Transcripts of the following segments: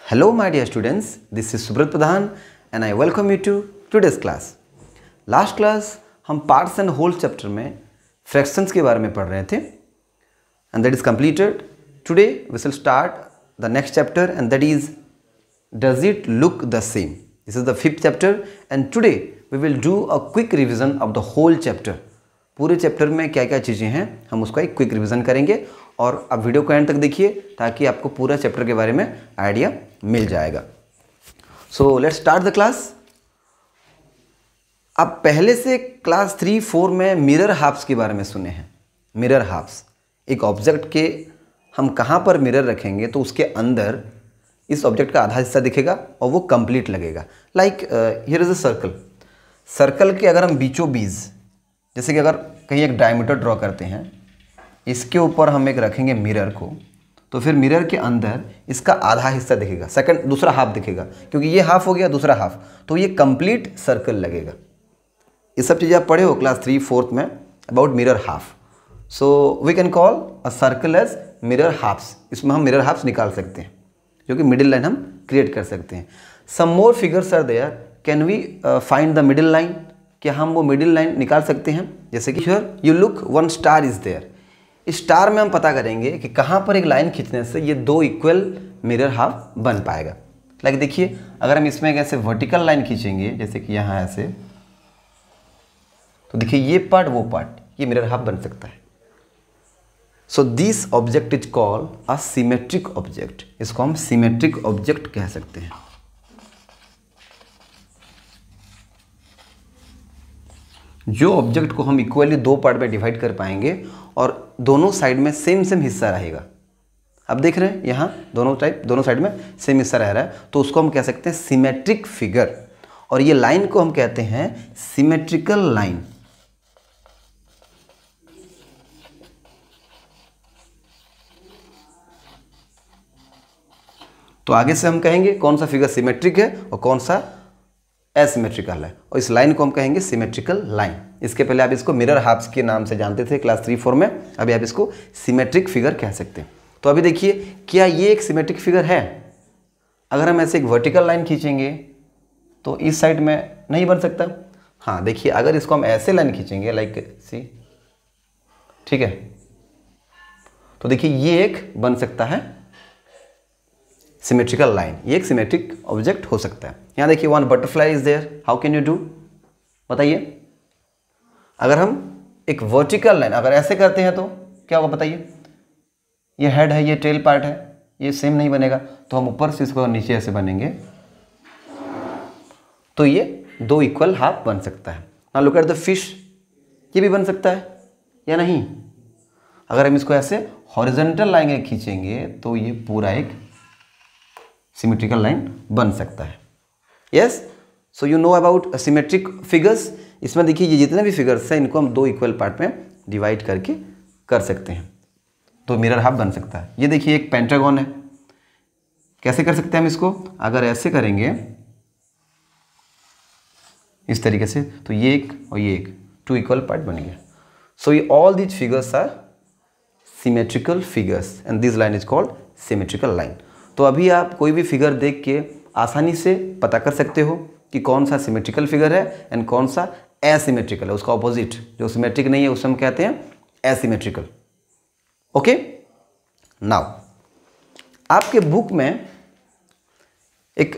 Hello my dear students, this is Subrat Pradhan and I welcome you to today's class. Last class हम parts and whole chapter में fractions के बारे में पढ़ रहे थे and that is completed. Today we shall start the next chapter and that is does it look the same. This is the 5th chapter and today we will do a quick revision of the whole chapter. पूरे chapter में क्या क्या चीज़ें हैं हम उसका एक quick revision करेंगे और आप वीडियो को एंड तक देखिए ताकि आपको पूरा चैप्टर के बारे में आइडिया मिल जाएगा. So let's start the class. आप पहले से क्लास 3-4 में मिरर हाफ्स के बारे में सुने हैं. मिरर हाफ्स एक ऑब्जेक्ट के हम कहाँ पर मिरर रखेंगे तो उसके अंदर इस ऑब्जेक्ट का आधा हिस्सा दिखेगा और वो कंप्लीट लगेगा. Like here is a circle. Circle के अगर हम बीचों बीच जैसे कि अगर कहीं एक डायमीटर ड्रॉ करते हैं इसके ऊपर हम एक रखेंगे मिरर को तो फिर मिरर के अंदर इसका आधा हिस्सा दिखेगा, दूसरा हाफ दिखेगा क्योंकि ये हाफ हो गया दूसरा हाफ तो ये कंप्लीट सर्कल लगेगा. ये सब चीज़ें आप पढ़े हो क्लास 3-4 में about mirror half. So we can call a circle as mirror halves. इसमें हम मिरर हाफ्स निकाल सकते हैं जो कि मिडिल लाइन हम क्रिएट कर सकते हैं. Some more figures are there. Can we find the middle line. क्या हम वो मिडिल लाइन निकाल सकते हैं. जैसे कि here you look one star is there. इस स्टार में हम पता करेंगे कि कहाँ पर एक लाइन खींचने से ये दो इक्वल मिरर हाफ बन पाएगा. लाइक देखिए अगर हम इसमें ऐसे वर्टिकल लाइन खींचेंगे जैसे कि यहाँ ऐसे तो देखिए ये पार्ट वो पार्ट ये मिरर हाफ बन सकता है. So this object is called a symmetric object. इसको हम सिमेट्रिक ऑब्जेक्ट कह सकते हैं. जो ऑब्जेक्ट को हम इक्वली दो पार्ट में डिवाइड कर पाएंगे और दोनों साइड में सेम हिस्सा रहेगा. अब देख रहे हैं यहाँ दोनों साइड में सेम हिस्सा रह रहा है तो उसको हम कह सकते हैं सिमेट्रिक फिगर. और ये लाइन को हम कहते हैं सिमेट्रिकल लाइन. तो आगे से हम कहेंगे कौन सा फिगर सिमेट्रिक है और कौन सा एसिमेट्रिकल है और इस लाइन को हम कहेंगे सिमेट्रिकल लाइन. इसके पहले आप इसको मिरर हाफ्स के नाम से जानते थे क्लास 3-4 में. अभी आप इसको सिमेट्रिक फिगर कह सकते हैं. तो अभी देखिए क्या ये एक सिमेट्रिक फिगर है. अगर हम ऐसे एक वर्टिकल लाइन खींचेंगे तो इस साइड में नहीं बन सकता. हाँ देखिए अगर इसको हम ऐसे लाइन खींचेंगे लाइक सी, ठीक है, तो देखिए ये एक बन सकता है सिमेट्रिकल लाइन. ये एक सिमेट्रिक ऑब्जेक्ट हो सकता है. यहाँ देखिए one butterfly is there. How can you do. बताइए अगर हम एक वर्टिकल लाइन अगर ऐसे करते हैं तो क्या होगा बताइए. ये हेड है ये टेल पार्ट है ये सेम नहीं बनेगा तो हम ऊपर से इसको नीचे ऐसे बनेंगे तो ये दो इक्वल हाफ बन सकता है. Now look at the fish. ये भी बन सकता है या नहीं. अगर हम इसको ऐसे हॉरिजॉन्टल लाइन खींचेंगे तो ये पूरा एक सिमेट्रिकल लाइन बन सकता है. Yes. So you know about symmetric figures. इसमें देखिए ये जितने भी फिगर्स हैं इनको हम दो इक्वल पार्ट में डिवाइड करके कर सकते हैं तो मिरर हाफ बन सकता है. ये देखिए एक पेंटागन है. कैसे कर सकते हैं हम इसको. अगर ऐसे करेंगे इस तरीके से तो ये एक और ये एक टू इक्वल पार्ट बन गया. सो ये all these figures are symmetrical figures and this line is called symmetrical line. तो अभी आप कोई भी फिगर देख के आसानी से पता कर सकते हो कि कौन सा सिमेट्रिकल फिगर है एंड कौन सा एसिमेट्रिकल है. उसका ऑपोजिट जो सिमेट्रिक नहीं है उसे हम कहते हैं एसिमेट्रिकल. ओके. नाउ आपके बुक में एक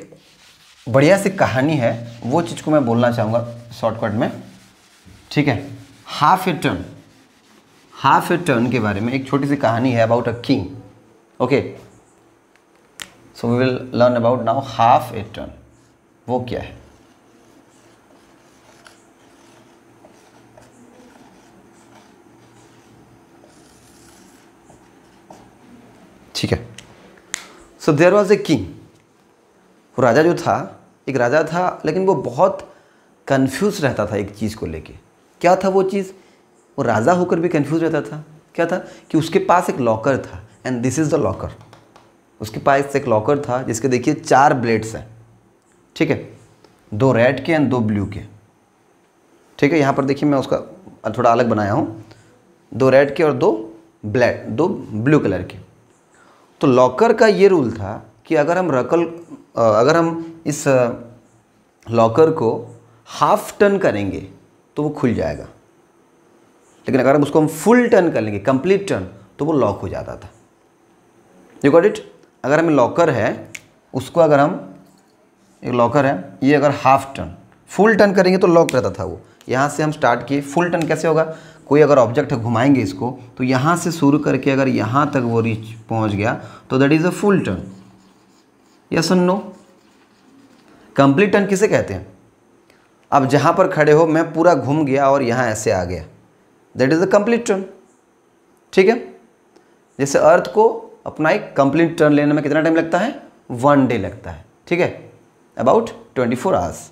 बढ़िया सी कहानी है वो चीज़ को मैं बोलना चाहूँगा शॉर्टकट में. ठीक है. हाफ ए टर्न के बारे में एक छोटी सी कहानी है about a king. Okay. So we will learn about now half a turn. वो क्या है. ठीक है. So there was a king. वो राजा जो था एक राजा था लेकिन वो बहुत कंफ्यूज रहता था एक चीज़ को लेके. क्या था वो चीज़. वो राजा होकर भी कंफ्यूज रहता था. क्या था कि उसके पास एक लॉकर था and this is the locker. उसके पास एक लॉकर था जिसके देखिए 4 ब्लेड्स हैं. ठीक है. 2 रेड के एंड 2 ब्लू के. ठीक है. यहाँ पर देखिए मैं उसका थोड़ा अलग बनाया हूँ. 2 रेड के और 2 ब्लू कलर के. तो लॉकर का ये रूल था कि अगर हम इस लॉकर को हाफ टर्न करेंगे तो वो खुल जाएगा, लेकिन अगर हम उसको फुल टर्न कर लेंगे, कंप्लीट टर्न, तो वो लॉक हो जाता था। You got it? अगर हमें लॉकर है, उसको अगर हम, एक लॉकर है, ये अगर हाफ टर्न फुल टर्न करेंगे तो लॉक रहता था वो। यहाँ से हम स्टार्ट किए, फुल टर्न कैसे होगा? कोई अगर ऑब्जेक्ट घुमाएंगे इसको, तो यहाँ से शुरू करके अगर यहाँ तक वो रीच पहुँच गया तो that is a full turn. Yes और नो? कंप्लीट टर्न किसे कहते हैं? अब जहाँ पर खड़े हो मैं पूरा घूम गया और यहाँ ऐसे आ गया, that is a complete turn. ठीक है? जैसे अर्थ को अपना एक कंप्लीट टर्न लेने में कितना टाइम लगता है? 1 डे लगता है। ठीक है? About 24 hours.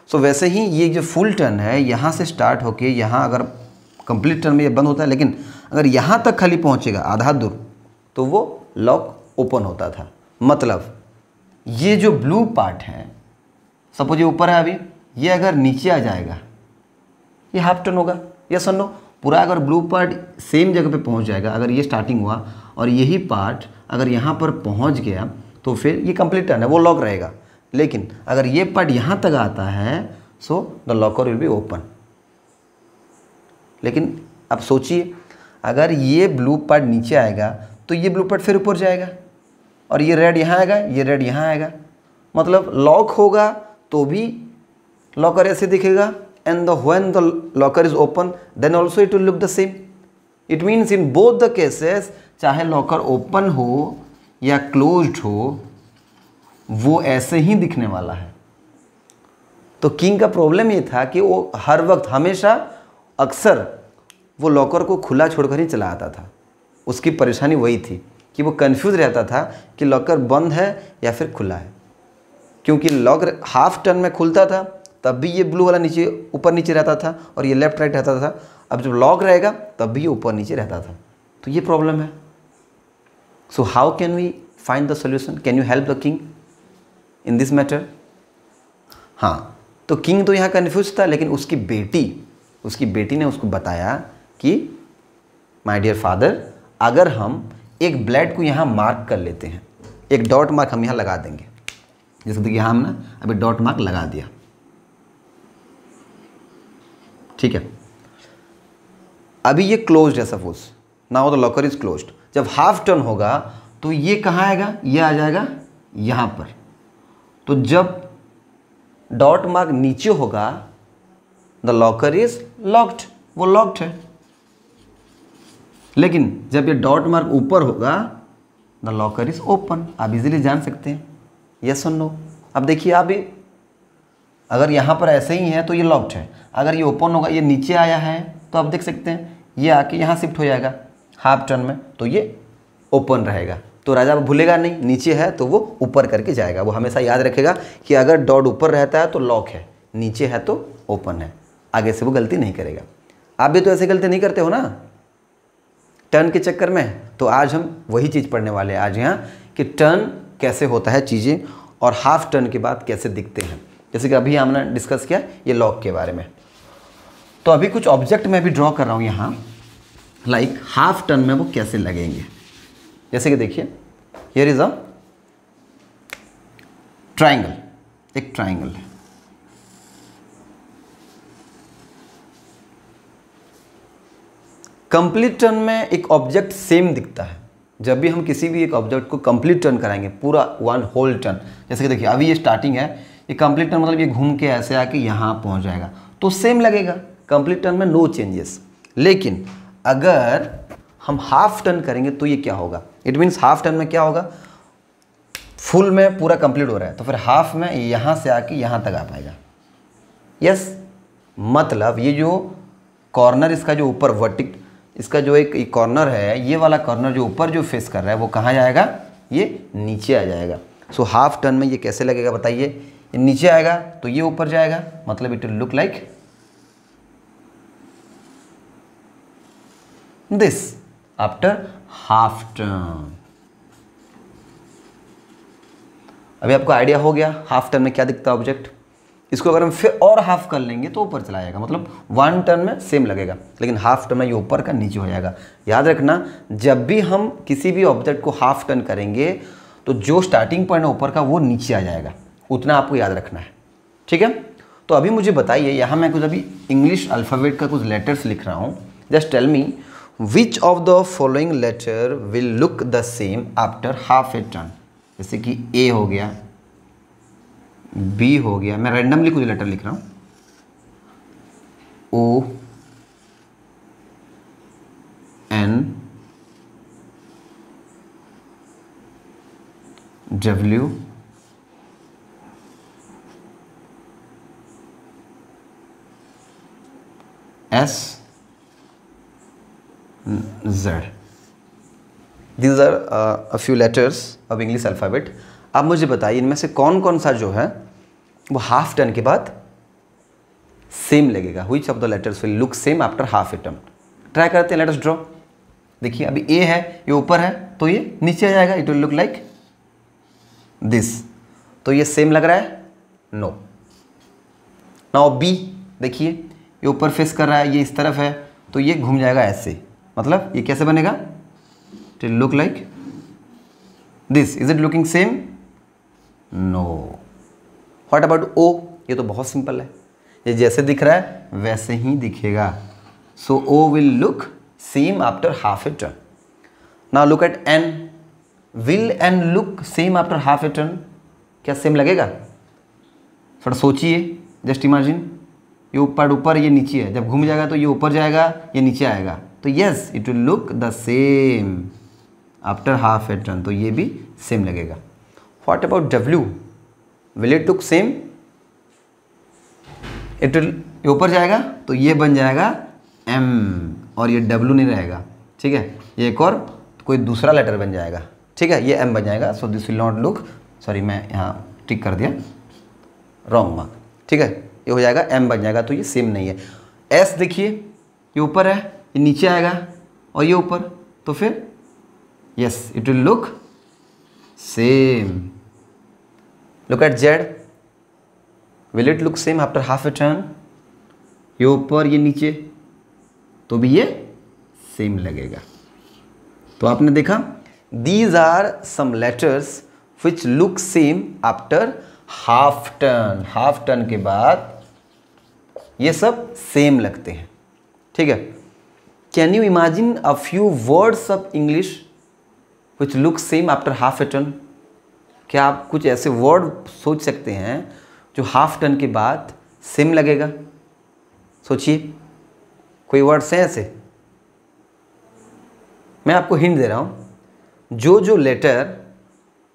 सो वैसे ही ये जो फुल टर्न है, यहाँ से स्टार्ट होके यहाँ अगर कंप्लीट टर्न में ये बंद होता है, लेकिन अगर यहाँ तक खाली पहुँचेगा आधा दूर तो वो लॉक ओपन होता था। मतलब ये जो ब्लू पार्ट है, सपोज ये ऊपर है अभी, ये अगर नीचे आ जाएगा ये हाफ टर्न होगा। यस और नो? पूरा अगर ब्लू पार्ट सेम जगह पे पहुंच जाएगा, अगर ये स्टार्टिंग हुआ और यही पार्ट अगर यहाँ पर पहुंच गया तो फिर ये कंप्लीट टर्न है, वो लॉक रहेगा। लेकिन अगर ये पार्ट यहाँ तक आता है, so the locker will be open. लेकिन अब सोचिए, अगर ये ब्लू पार्ट नीचे आएगा तो ये ब्लू पार्ट फिर ऊपर जाएगा, और ये रेड यहाँ आएगा, ये रेड यहाँ आएगा, मतलब लॉक होगा तो भी लॉकर ऐसे दिखेगा, and when the locker is open then also it will look the same. It means in both the cases, चाहे लॉकर ओपन हो या क्लोज्ड हो, वो ऐसे ही दिखने वाला है। तो किंग का प्रॉब्लम ये था कि वो हर वक्त हमेशा अक्सर वो लॉकर को खुला छोड़कर ही चला आता था। उसकी परेशानी वही थी कि वो कंफ्यूज रहता था कि लॉकर बंद है या फिर खुला है, क्योंकि लॉकर हाफ टर्न में खुलता था तब भी ये ब्लू वाला नीचे ऊपर नीचे रहता था और ये लेफ्ट राइट रहता था। अब जब लॉक रहेगा तब भी ये ऊपर नीचे रहता था। तो ये प्रॉब्लम है। So how can we find the solution? Can you help the king in this matter? हाँ, तो किंग तो यहाँ कन्फ्यूज था, लेकिन उसकी बेटी ने उसको बताया कि माय डियर फादर, अगर हम एक ब्लेड को यहाँ मार्क कर लेते हैं, एक डॉट मार्क हम यहाँ लगा देंगे, जैसे देखिए यहाँ हम ना अभी डॉट मार्क लगा दिया। ठीक है? अभी ये क्लोज्ड है, suppose now the locker is closed. जब हाफ टर्न होगा तो ये कहाँ आएगा? ये आ जाएगा यहाँ पर। तो जब डॉट मार्क नीचे होगा द लॉकर इज लॉक्ड, वो लॉक्ड है। लेकिन जब ये डॉट मार्क ऊपर होगा द लॉकर इज ओपन। आप इजीली जान सकते हैं। यस और नो? अब देखिए, आप भी अगर यहाँ पर ऐसे ही है तो ये लॉक्ड है, अगर ये ओपन होगा, ये नीचे आया है तो आप देख सकते हैं ये आके यहाँ शिफ्ट हो जाएगा हाफ टर्न में, तो ये ओपन रहेगा। तो राजा भूलेगा नहीं, नीचे है तो वो ऊपर करके जाएगा। वो हमेशा याद रखेगा कि अगर डॉट ऊपर रहता है तो लॉक है, नीचे है तो ओपन है। आगे से वो गलती नहीं करेगा। आप भी तो ऐसे गलती नहीं करते हो ना टर्न के चक्कर में। तो आज हम वही चीज़ पढ़ने वाले हैं आज यहाँ, कि टर्न कैसे होता है चीज़ें और हाफ टर्न के बाद कैसे दिखते हैं। जैसे कि अभी हमने डिस्कस किया ये लॉक के बारे में। तो अभी कुछ ऑब्जेक्ट मैं भी ड्रॉ कर रहा हूँ यहाँ, लाइक हाफ टर्न में वो कैसे लगेंगे। जैसे कि देखिए, हियर इज अ ट्राइंगल, एक ट्राइंगल है। कंप्लीट टर्न में एक ऑब्जेक्ट सेम दिखता है। जब भी हम किसी भी एक ऑब्जेक्ट को कंप्लीट टर्न कराएंगे, पूरा वन होल टर्न, जैसे कि देखिए अभी ये स्टार्टिंग है, ये कंप्लीट टर्न मतलब ये घूम के ऐसे आके यहाँ पहुँच जाएगा तो सेम लगेगा। कंप्लीट टर्न में नो चेंजेस। लेकिन अगर हम हाफ टर्न करेंगे तो ये क्या होगा? इट मीन्स हाफ टर्न में क्या होगा? फुल में पूरा कंप्लीट हो रहा है तो फिर हाफ में यहाँ से आके यहाँ तक आ पाएगा। यस, मतलब ये जो कॉर्नर इसका जो ऊपर वर्टिक, इसका जो एक कॉर्नर है, ये वाला कॉर्नर जो ऊपर जो फेस कर रहा है वो कहाँ जाएगा? ये नीचे आ जाएगा। सो हाफ टर्न में ये कैसे लगेगा बताइए? ये नीचे आएगा तो ये ऊपर जाएगा, मतलब it will look like this after half turn. अभी आपको आइडिया हो गया हाफ टर्न में क्या दिखता है ऑब्जेक्ट। इसको अगर हम फिर और हाफ कर लेंगे तो ऊपर चला जाएगा, मतलब वन टर्न में सेम लगेगा, लेकिन हाफ टर्न में ये ऊपर का नीचे हो जाएगा। याद रखना, जब भी हम किसी भी ऑब्जेक्ट को हाफ टर्न करेंगे तो जो स्टार्टिंग पॉइंट है ऊपर का वो नीचे आ जाएगा, उतना आपको याद रखना है। ठीक है, तो अभी मुझे बताइए, यहाँ मैं कुछ अभी इंग्लिश अल्फ़ाबेट का कुछ लेटर्स लिख रहा हूँ। Just tell me which of the following letter will look the same after half a turn. जैसे कि ए हो गया, बी हो गया, मैं रैंडमली कुछ लेटर लिख रहा हूँ, O N W S Z. These are a few letters of English alphabet. आप मुझे बताइए इनमें से कौन कौन सा जो है वो हाफ टर्न के बाद सेम लगेगा। Which of the letters will look same after half a turn. Try करते हैं, लेट अस ड्रॉ। देखिए अभी ए है, ये ऊपर है तो ये नीचे आ जाएगा, it will look like this. तो ये सेम लग रहा है? नो। नाउ बी, देखिए ये ऊपर फेस कर रहा है, ये इस तरफ है तो ये घूम जाएगा ऐसे, मतलब ये कैसे बनेगा? It will look like this. Is it looking same? No. What about O? ये तो बहुत सिंपल है, ये जैसे दिख रहा है वैसे ही दिखेगा। So O will look same after half a turn. Now look at N. Will N look same after half a turn? क्या सेम लगेगा? थोड़ा सोचिए, जस्ट इमेजिन, ये ऊपर ये नीचे है, जब घूम जाएगा तो ये ऊपर जाएगा, ये नीचे आएगा, तो yes it will look the same after half a turn, तो ये भी सेम लगेगा। What about W? Will it look same? It will, ये ऊपर जाएगा तो ये बन जाएगा एम और ये डब्ल्यू नहीं रहेगा। ठीक है, ये एक और कोई दूसरा लेटर बन जाएगा। ठीक है, ये एम बन जाएगा। So this will not look, sorry मैं यहाँ टिक कर दिया, रॉन्ग मार्क। ठीक है, ये हो जाएगा एम बन जाएगा, तो ये सेम नहीं है। एस देखिए, ये ऊपर है, ये नीचे आएगा और ये ऊपर, तो फिर yes it will look same. Look at Z. Will it look same after half a turn? ये ऊपर ये नीचे, तो भी ये सेम लगेगा। तो आपने देखा, these are some letters which look same after half turn. Half turn के बाद ये सब सेम लगते हैं। ठीक है, can you imagine a few words of English which look same after half a turn? क्या आप कुछ ऐसे वर्ड सोच सकते हैं जो हाफ टर्न के बाद सेम लगेगा? सोचिए, कोई वर्ड्स हैं ऐसे? मैं आपको हिंट दे रहा हूँ, जो लेटर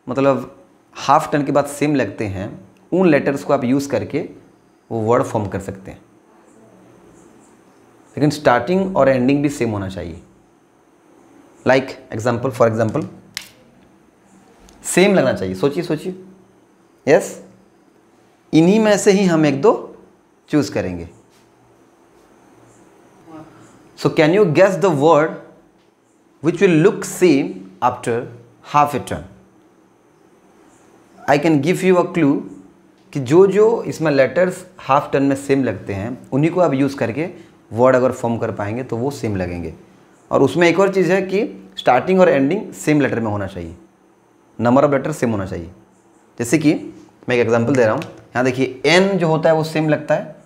मतलब हाफ टर्न के बाद सेम लगते हैं, उन लेटर्स को आप यूज़ करके वो वर्ड फॉर्म कर सकते हैं, लेकिन स्टार्टिंग और एंडिंग भी सेम होना चाहिए। Like example, for example, same लगना चाहिए। सोचिए सोचिए, यस, इन्हीं में से ही हम एक दो चूज करेंगे। So can you guess the word which will look same after half a turn? I can give you a clue कि जो इसमें लेटर्स हाफ टर्न में सेम लगते हैं, उन्हीं को आप यूज़ करके वर्ड अगर फॉर्म कर पाएंगे तो वो सेम लगेंगे। और उसमें एक और चीज़ है कि स्टार्टिंग और एंडिंग सेम लेटर में होना चाहिए, नंबर ऑफ लेटर सेम होना चाहिए। जैसे कि मैं एक एग्जांपल दे रहा हूँ, यहाँ देखिए एन जो होता है वो सेम लगता है,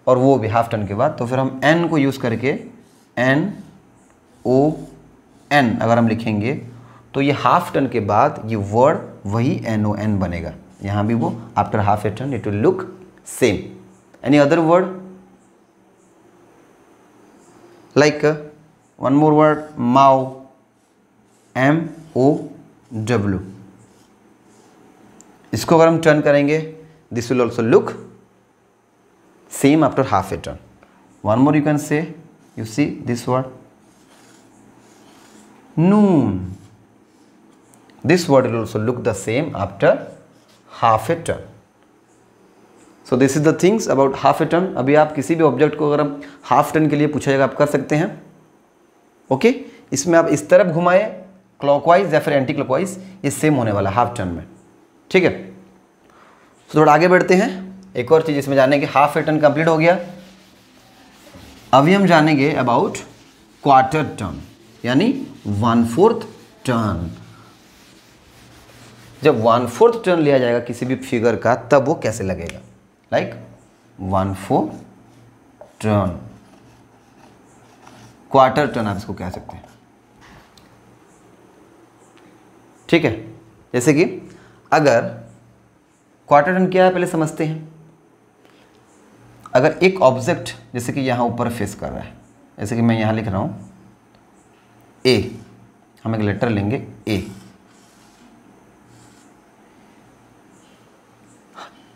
और वो भी हाफ टर्न के बाद, तो फिर हम एन को यूज़ करके एन ओ एन अगर हम लिखेंगे तो ये हाफ टर्न के बाद ये वर्ड वही एन ओ एन बनेगा। यहाँ भी वो after half a turn it will look same. Any other word? Like one more word, mow, M O W. इसको अगर हम टर्न करेंगे, this will also look same after half a turn. One more you can say, you see this word noon. This word will also look the same after half a turn. So this is the things about half a turn. अभी आप किसी भी object को अगर हम half turn के लिए पूछा जाएगा आप कर सकते हैं। ओके, इसमें आप इस तरफ घुमाए क्लॉकवाइज या फिर एंटी क्लॉकवाइज, ये सेम होने वाला हाफ टर्न में। ठीक है, तो थोड़ा आगे बढ़ते हैं। एक और चीज़ इसमें जाने के, हाफ ए टर्न कंप्लीट हो गया। अभी हम जानेंगे अबाउट क्वार्टर टर्न, यानी 1/4 टर्न। जब 1/4 टर्न लिया जाएगा किसी भी फिगर का तब वो कैसे लगेगा, लाइक 1/4 टर्न, क्वार्टर टर्न आप इसको कह सकते हैं। ठीक है, जैसे कि अगर क्वार्टर टर्न क्या है पहले समझते हैं। अगर एक ऑब्जेक्ट जैसे कि यहाँ ऊपर फेस कर रहा है, जैसे कि मैं यहाँ लिख रहा हूँ ए, हम एक लेटर लेंगे ए,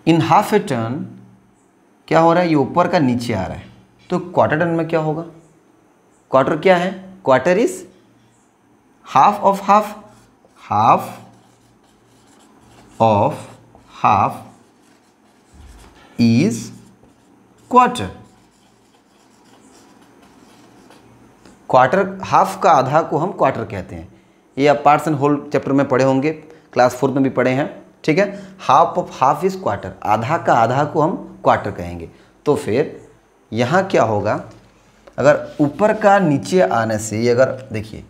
इन हाफ ए टर्न क्या हो रहा है, ये ऊपर का नीचे आ रहा है, तो क्वार्टर टर्न में क्या होगा, क्वार्टर क्या है, quarter is half of half, half of half is quarter. Quarter, half का आधा को हम क्वार्टर कहते हैं। ये आप पार्ट्स एंड होल चैप्टर में पढ़े होंगे, क्लास 4 में भी पढ़े हैं। ठीक है, half of half is quarter, आधा का आधा को हम क्वार्टर कहेंगे। तो फिर यहाँ क्या होगा, अगर ऊपर का नीचे आने से ये, अगर देखिए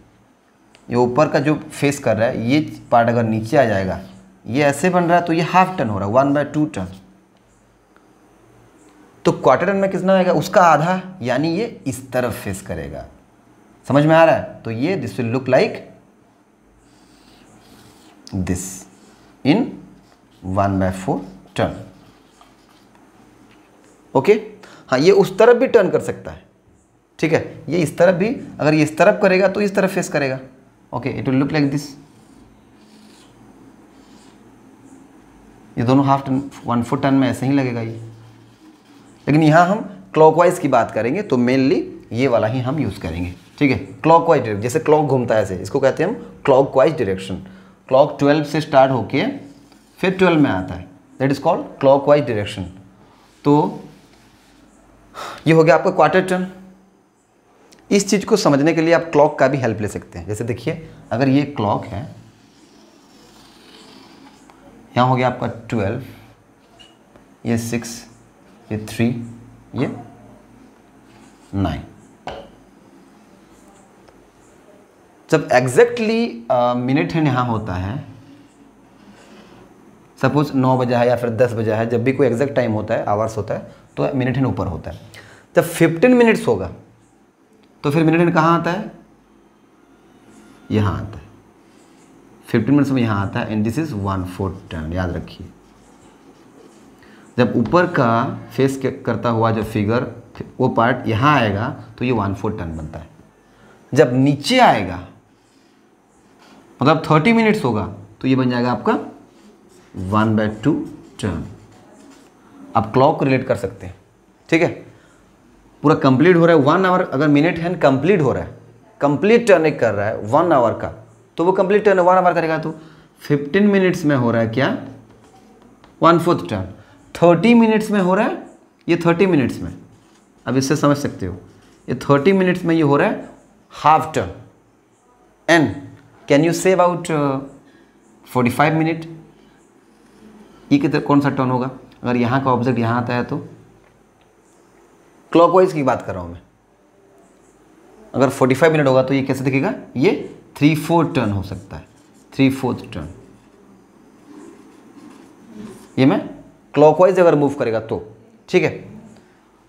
ये ऊपर का जो फेस कर रहा है ये पार्ट अगर नीचे आ जाएगा, ये ऐसे बन रहा है तो ये हाफ टर्न हो रहा है, 1/2 टर्न। तो क्वार्टर टर्न में कितना आएगा, उसका आधा, यानी ये इस तरफ फेस करेगा। समझ में आ रहा है, तो ये this will look like this in 1/4 turn. Okay, हाँ ये उस तरफ भी टर्न कर सकता है। ठीक है, ये इस तरफ भी, अगर ये इस तरफ करेगा तो इस तरफ फेस करेगा। Okay, it will look like this. ये दोनों हाफ टर्न 1/4 टर्न में ऐसे ही लगेगा ये, लेकिन यहाँ हम क्लॉकवाइज की बात करेंगे तो मेनली ये वाला ही हम यूज़ करेंगे। ठीक है, क्लॉकवाइज डायरेक्शन, जैसे क्लॉक घूमता है ऐसे, इसको कहते हैं हम क्लॉकवाइज डायरेक्शन। क्लॉक 12 से स्टार्ट होके फिर 12 में आता है, that is called clockwise direction. तो ये हो गया आपका क्वार्टर टर्न। इस चीज़ को समझने के लिए आप क्लॉक का भी हेल्प ले सकते हैं। जैसे देखिए, अगर ये क्लॉक है, यहाँ हो गया आपका 12, ये 6, ये 3, ये 9। जब एग्जैक्टली मिनट हैंड यहाँ होता है, सपोज 9 बजा है या फिर 10 बजा है, जब भी कोई एग्जैक्ट टाइम होता है, आवर्स होता है, तो मिनट हैंड ऊपर होता है। जब 15 मिनट्स होगा तो फिर मिनट हैंड कहाँ आता है, यहाँ आता है। 15 मिनट्स में यहाँ आता है, एंड दिस इज 1/4 टर्न, याद रखिए। जब ऊपर का फेस करता हुआ जो फिगर, वो पार्ट यहाँ आएगा तो ये 1/4 टर्न बनता है। जब नीचे आएगा, मतलब 30 मिनट्स होगा, तो ये बन जाएगा आपका 1/2 टर्न। आप क्लॉक को रिलेट कर सकते हैं। ठीक है, पूरा कंप्लीट हो रहा है 1 आवर, अगर मिनट हैंड कंप्लीट हो रहा है, कंप्लीट टर्न एक कर रहा है 1 आवर का, तो वो कंप्लीट टर्न 1 आवर करेगा। तो 15 मिनट्स में हो रहा है क्या, 1/4 टर्न। 30 मिनट्स में हो रहा है, ये 30 मिनट्स में, अब इससे समझ सकते हो, ये 30 मिनट्स में ये हो रहा है half turn. And can you say about 45 minute, ये कितना कौन सा टर्न होगा, अगर यहाँ का ऑब्जेक्ट यहाँ आता है तो, क्लॉकवाइज की बात कर रहा हूँ मैं, अगर 45 मिनट होगा तो ये कैसे दिखेगा, ये 3/4 टर्न हो सकता है, 3/4 टर्न। ये मैं क्लॉकवाइज अगर मूव करेगा तो। ठीक है,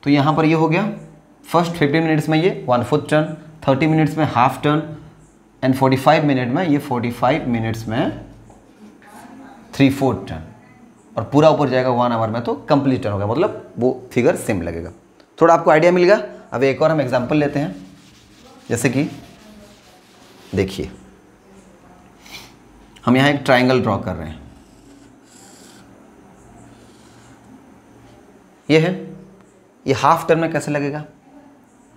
तो यहाँ पर ये हो गया, फर्स्ट 15 मिनट्स में ये 1/4 टर्न, 30 मिनट्स में हाफ टर्न, एंड 45 मिनट में, ये 45 मिनट्स में 3/4 टर्न, और पूरा ऊपर जाएगा 1 आवर में तो कंप्लीट टर्न होगा, मतलब वो फिगर सेम लगेगा। थोड़ा आपको आइडिया मिल गया। अब एक और हम एग्जांपल लेते हैं, जैसे कि देखिए, हम यहाँ एक ट्राइंगल ड्रॉ कर रहे हैं, ये है, ये हाफ टर्न में कैसे लगेगा,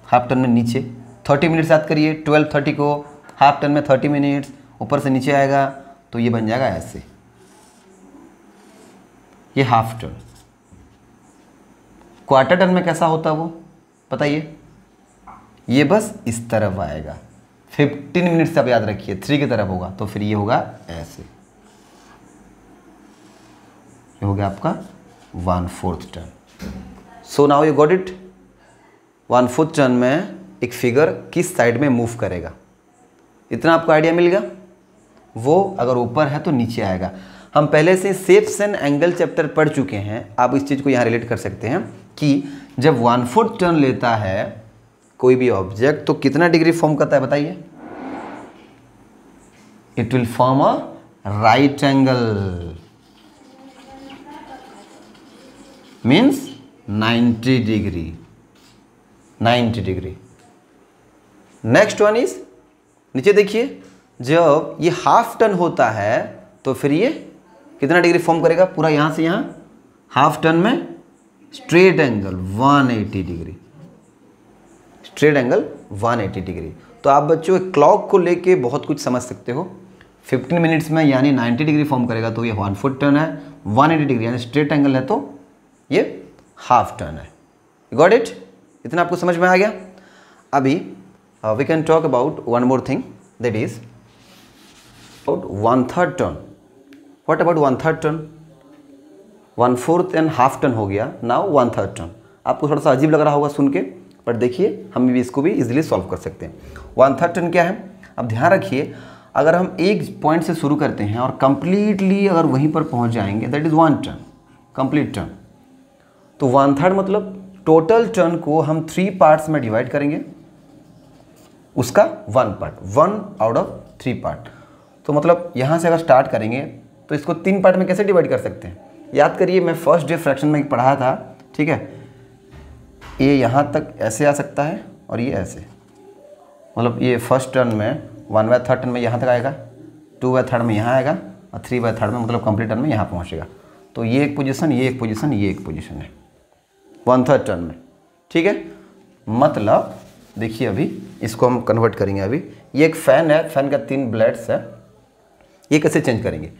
हाफ टर्न में नीचे 30 मिनट्स याद करिए, 12:30 को हाफ टर्न में 30 मिनट्स ऊपर से नीचे आएगा, तो ये बन जाएगा ऐसे, ये हाफ टर्न। क्वार्टर टर्न में कैसा होता वो बताइए, ये बस इस तरफ आएगा, 15 मिनट्स आप याद रखिए, 3 की तरफ होगा, तो फिर ये होगा ऐसे, ये हो गया आपका 1/4 turn. So now you got it. 1/4 turn में एक फिगर किस साइड में मूव करेगा, इतना आपको आइडिया मिल गया। वो अगर ऊपर है तो नीचे आएगा। हम पहले से शेप्स एंड एंगल चैप्टर पढ़ चुके हैं। आप इस चीज़ को यहाँ रिलेट कर सकते हैं कि जब 1/4 टर्न लेता है कोई भी ऑब्जेक्ट तो कितना डिग्री फॉर्म करता है बताइए। It will form a right angle, means 90 degree. 90 degree. Next one is, नीचे देखिए, जब ये हाफ टर्न होता है तो फिर ये कितना डिग्री फॉर्म करेगा, पूरा यहाँ से यहाँ हाफ टर्न में straight angle 180 degree. Straight angle 180 degree. तो आप बच्चों क्लॉक को लेके बहुत कुछ समझ सकते हो। 15 मिनट्स में यानी 90 डिग्री फॉर्म करेगा तो ये 1/4 टर्न है, 180 डिग्री यानी स्ट्रेट एंगल है तो ये हाफ टर्न है। Got it? इतना आपको समझ में आ गया। अभी we can talk about one more thing, that is about 1/3 turn. What about 1/3 turn? 1/4 and half turn हो गया, नाउ 1/3 टर्न। आपको थोड़ा सा अजीब लग रहा होगा सुन के, पर देखिए हम भी इसको भी इजीली सॉल्व कर सकते हैं। 1/3 टर्न क्या है? अब ध्यान रखिए, अगर हम एक पॉइंट से शुरू करते हैं और कंप्लीटली अगर वहीं पर पहुंच जाएंगे, that is 1 turn, complete turn. तो 1/3 मतलब टोटल टर्न को हम 3 पार्ट्स में डिवाइड करेंगे, उसका 1 पार्ट, 1 आउट ऑफ 3 पार्ट। तो मतलब यहाँ से अगर स्टार्ट करेंगे तो इसको 3 पार्ट में कैसे डिवाइड कर सकते हैं? याद करिए, मैं फर्स्ट डे फ्रैक्शन में पढ़ाया था, ठीक है। ये यहाँ तक ऐसे आ सकता है और ये ऐसे, मतलब ये फर्स्ट टर्न में 1/3 टर्न में यहाँ तक आएगा, 2/3 में यहाँ आएगा और 3/3 में मतलब कंप्लीट टर्न में यहाँ पहुँचेगा। तो ये एक पोजीशन, ये एक पोजीशन, ये एक पोजीशन है 1/3 टर्न में, ठीक है। मतलब देखिए अभी इसको हम कन्वर्ट करेंगे। अभी ये एक फ़ैन है, फ़ैन का 3 ब्लेड्स है, ये कैसे चेंज करेंगे?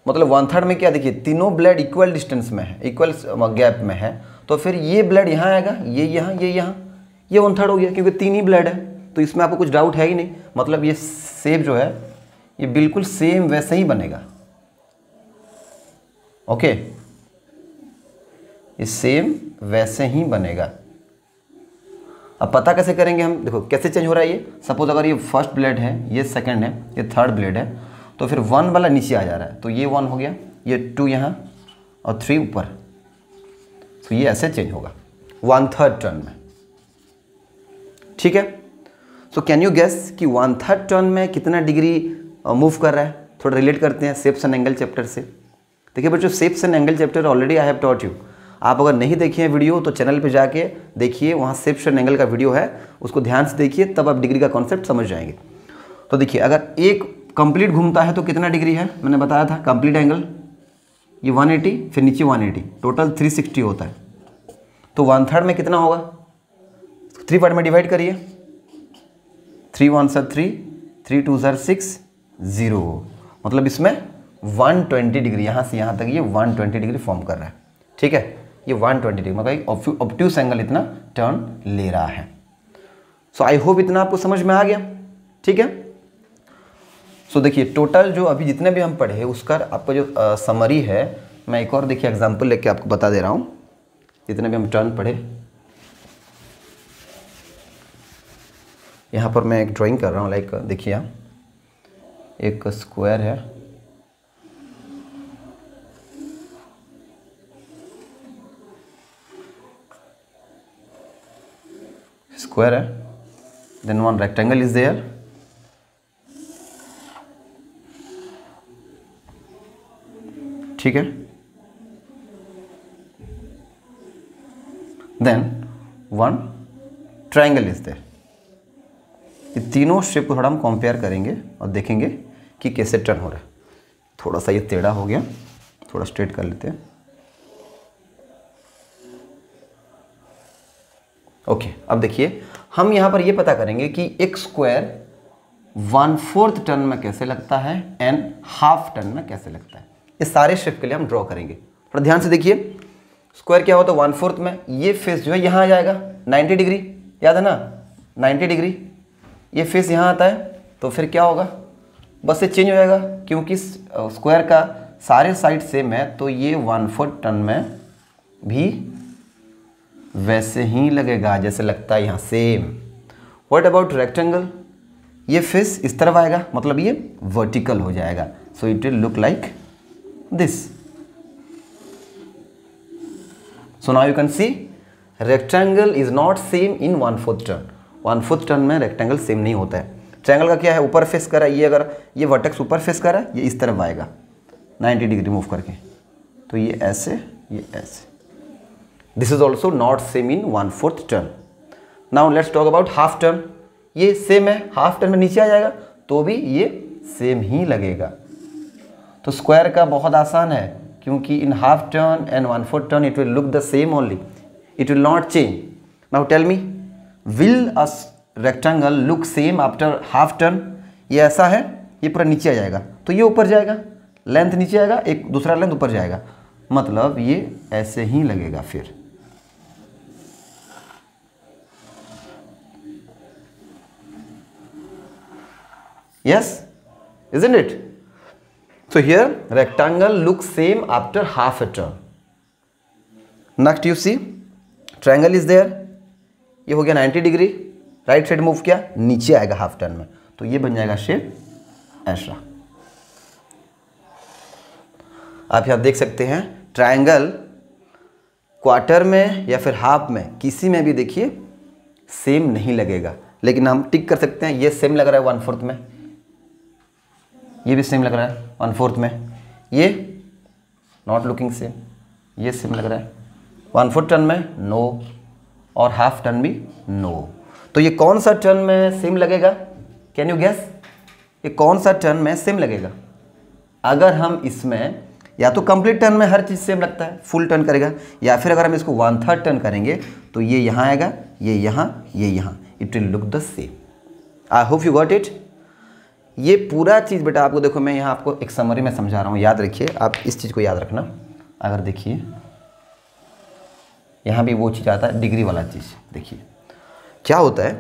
मतलब 1/3 में क्या, देखिए तीनों ब्लेड इक्वल डिस्टेंस में है, इक्वल गैप में है, तो फिर ये ब्लेड यहाँ आएगा, ये यहाँ, ये यहाँ, ये 1/3 हो गया क्योंकि 3 ही ब्लेड है। तो इसमें आपको कुछ डाउट है ही नहीं। मतलब ये शेप जो है ये बिल्कुल सेम वैसे ही बनेगा, ओके, ये सेम वैसे ही बनेगा। अब पता कैसे करेंगे हम? देखो कैसे चेंज हो रहा है ये। सपोज अगर ये फर्स्ट ब्लेड है, ये सेकंड है, ये थर्ड ब्लेड है, तो फिर 1 वाला नीचे आ जा रहा है, तो ये 1 हो गया, ये 2 यहाँ और 3 ऊपर। तो ये ऐसे चेंज होगा 1/3 टर्न में, ठीक है। सो कैन यू गेस कि 1/3 टर्न में कितना डिग्री मूव कर रहा है? थोड़ा रिलेट करते हैं शेप्स एंड एंगल चैप्टर से। देखिए बच्चों, shapes and angle chapter already I have taught you. आप अगर नहीं देखे हैं वीडियो तो चैनल पे जाके देखिए, वहाँ शेप्स एंड एंगल का वीडियो है, उसको ध्यान से देखिए, तब आप डिग्री का कॉन्सेप्ट समझ जाएंगे। तो देखिए, अगर एक कंप्लीट घूमता है तो कितना डिग्री है? मैंने बताया था कंप्लीट एंगल ये 180, फिर नीचे 180, टोटल 360 होता है। तो 1/3 में कितना होगा? 3 पार्ट में डिवाइड करिए, 3 1 3, 3 2 6, 0। मतलब इसमें 120 डिग्री, यहाँ से यहाँ तक ये 120 डिग्री फॉर्म कर रहा है, ठीक है। ये 120 डिग्री मतलब ऑब्ट्यूस एंगल इतना टर्न ले रहा है। सो आई होप इतना आपको समझ में आ गया, ठीक है। सो देखिए टोटल जो अभी जितने भी हम पढ़े उसका आपका जो समरी है, मैं एक और देखिए एग्जांपल लेके आपको बता दे रहा हूँ। जितने भी हम टर्न पढ़े, यहाँ पर मैं एक ड्राइंग कर रहा हूँ, लाइक देखिए यहाँ एक स्क्वायर है, स्क्वायर है, then one rectangle is there, ठीक है, then one triangle is there. ये तीनों शेप को थोड़ा हम कंपेयर करेंगे और देखेंगे कि कैसे टर्न हो रहा है। थोड़ा सा ये टेढ़ा हो गया, थोड़ा स्ट्रेट कर लेते हैं, ओके। अब देखिए हम यहाँ पर ये पता करेंगे कि एक स्क्वायर 1/4 टर्न में कैसे लगता है एंड हाफ टर्न में कैसे लगता है। ये सारे शेप के लिए हम ड्रॉ करेंगे। थोड़ा ध्यान से देखिए, स्क्वायर क्या होता है 1/4 में, ये फेस जो है यहाँ आ जाएगा 90 डिग्री, याद है ना 90 डिग्री। ये फेस यहाँ आता है तो फिर क्या होगा, बस ये चेंज हो जाएगा क्योंकि स्क्वायर का सारे साइड सेम है, तो ये 1/4 टर्न में भी वैसे ही लगेगा जैसे लगता है यहाँ, सेम। What about rectangle? ये फेस इस तरफ आएगा, मतलब ये वर्टिकल हो जाएगा, so it will look like this. So now you can see rectangle is not same in 1/4 turn. 1/4 turn में रेक्टेंगल सेम नहीं होता है। ट्रायंगल का क्या है, ऊपर फेस कर रहा है, ये अगर ये वर्टेक्स ऊपर फेस कर रहा है, ये इस तरफ आएगा 90 डिग्री मूव करके, तो ये ऐसे, ये ऐसे। This is also not same in 1/4 turn. Now let's talk about half turn. ये सेम है, हाफ टर्न में नीचे आ जाएगा तो भी ये सेम ही लगेगा। तो स्क्वायर का बहुत आसान है, क्योंकि in half turn and 1/4 turn it will look the same only, it will not change. Now tell me, will a rectangle look same after half turn? ये ऐसा है, ये पूरा नीचे आ जाएगा तो ये ऊपर जाएगा, लेंथ नीचे आएगा, एक दूसरा लेंथ ऊपर जाएगा, मतलब ये ऐसे ही लगेगा फिर। Yes, isn't it? So here rectangle looks same after half a turn. Next you see triangle is there, ये हो गया 90 डिग्री, राइट साइड मूव किया, नीचे आएगा हाफ टर्न में, तो ये बन जाएगा शेप ऐसा। आप यहाँ देख सकते हैं ट्रायंगल क्वार्टर में या फिर हाफ में किसी में भी देखिए सेम नहीं लगेगा, लेकिन हम टिक कर सकते हैं ये सेम लग रहा है 1/4 में, ये भी सेम लग रहा है 1/4 में, ये नॉट लुकिंग सेम, ये सेम लग रहा है 1/4 टर्न में नो, और हाफ टर्न भी नो। तो ये कौन सा टर्न में सेम लगेगा, कैन यू गेस? ये कौन सा टर्न में सेम लगेगा? अगर हम इसमें या तो कंप्लीट टर्न में हर चीज़ सेम लगता है, फुल टर्न करेगा, या फिर अगर हम इसको 1/3 टर्न करेंगे तो ये यहाँ आएगा, ये यहाँ, ये यहाँ, it will look the same. I hope you got it. ये पूरा चीज़ बेटा आपको देखो, मैं यहाँ आपको एक समरी में समझा रहा हूँ, याद रखिए, आप इस चीज़ को याद रखना। अगर देखिए यहाँ भी वो चीज़ आता है डिग्री वाला चीज़, देखिए क्या होता है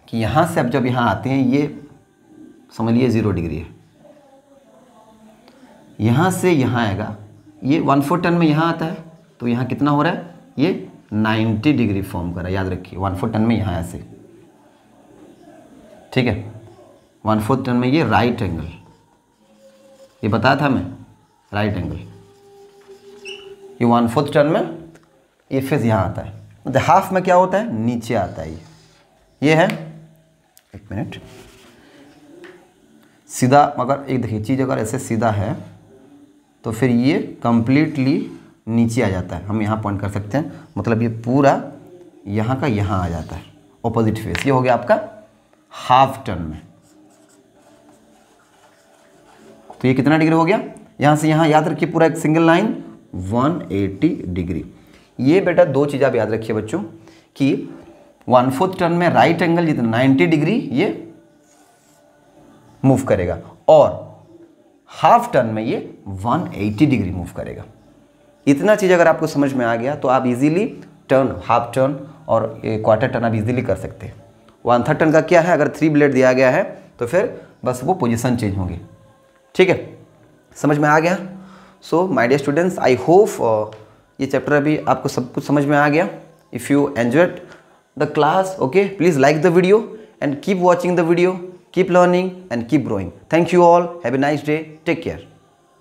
कि यहाँ से अब जब यहाँ आते हैं, ये समझ लिए 0 डिग्री है, यहाँ से यहाँ आएगा, ये 1/4 टर्न में यहाँ आता है, तो यहाँ कितना हो रहा है, ये 90 डिग्री फॉर्म कर रहा है, याद रखिए 1/4 टर्न में यहाँ ऐसे, ठीक है। 1/4 टर्न में ये राइट एंगल, ये बताया था मैं, राइट एंगल, ये 1/4 टर्न में ये फेस यहाँ आता है, मतलब हाफ में क्या होता है, नीचे आता है, ये है, एक मिनट, सीधा, मगर एक देखिए चीज़ अगर ऐसे सीधा है तो फिर ये कंप्लीटली नीचे आ जाता है, हम यहाँ पॉइंट कर सकते हैं, मतलब ये पूरा यहाँ का यहाँ आ जाता है ऑपोजिट फेस। ये हो गया आपका हाफ टर्न में। तो ये कितना डिग्री हो गया, यहाँ से यहाँ याद रखिए पूरा एक सिंगल लाइन 180 डिग्री। ये बेटा दो चीज़ आप याद रखिए बच्चों कि 1/4 टर्न में राइट एंगल जितना 90 डिग्री ये मूव करेगा, और हाफ टर्न में ये 180 डिग्री मूव करेगा। इतना चीज़ अगर आपको समझ में आ गया तो आप इजीली टर्न, हाफ टर्न और क्वार्टर टर्न आप इजीली कर सकते हैं। 1/3 टर्न का क्या है, अगर 3 ब्लेड दिया गया है तो फिर बस वो पोजीशन चेंज होंगे, ठीक है, समझ में आ गया। So my dear students, I hope ये चैप्टर अभी आपको सब कुछ समझ में आ गया। If you enjoyed the class, okay, please like the video and keep watching the video, keep learning and keep growing. Thank you all, have a nice day, take care.